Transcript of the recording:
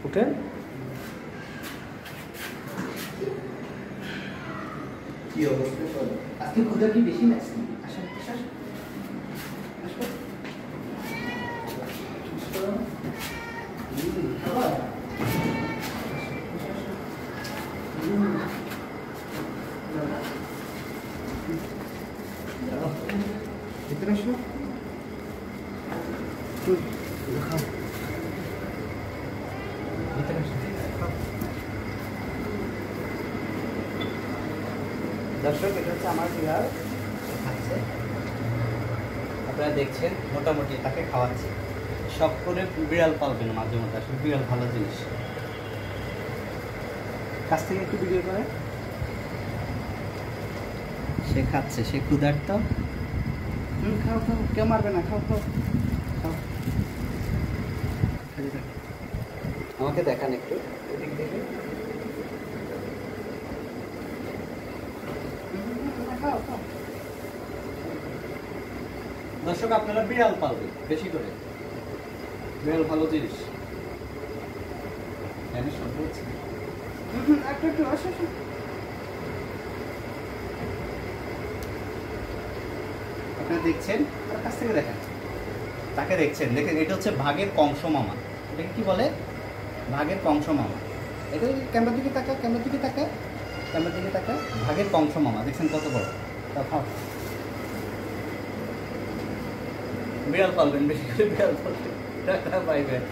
উঠেন। কি অবস্থা চলো আজকে ক্ষুধা কি বেশি না আসেন আসেন আসো খাবার ভিতরে আসো খাও ভিতরে আসো দর্শক এটা হচ্ছে আমার বিড়াল খাচ্ছে আপনারা দেখছেন মোটামুটি তাকে খাওয়াচ্ছে শখ করে বিড়াল পালবেন মাঝে মধ্যে আসলে বিড়াল ভালো জিনিস কাছ থেকে একটু ভিডিও করে সে খাচ্ছে সে ক্ষুধার্ত খাও খাও কেউ মারবে না খাও খাও খাও আমাকে দেখান একটু এদিক দেখে দর্শক আপনারা বিড়াল পালবেন বেশি করে বিড়াল ভালো জিনিস জানিস শব্দ হচ্ছে একটু আসো আপনারা দেখছেন তার কাছ থেকে দেখেন তাকে দেখছেন দেখেন এটা হচ্ছে ভাগের কংস মামা এটাকে কি বলে ভাগের কংস মামা এটা ক্যামেরার দিকে তাকা ক্যামেরার দিকে তাকা ক্যামেরার দিকে তাকা ভাগের কংস মামা দেখছেন কত বড় তা খাও বিড়াল পালবেন বেশি করে বিড়াল পালবেন টাকা পাইবেন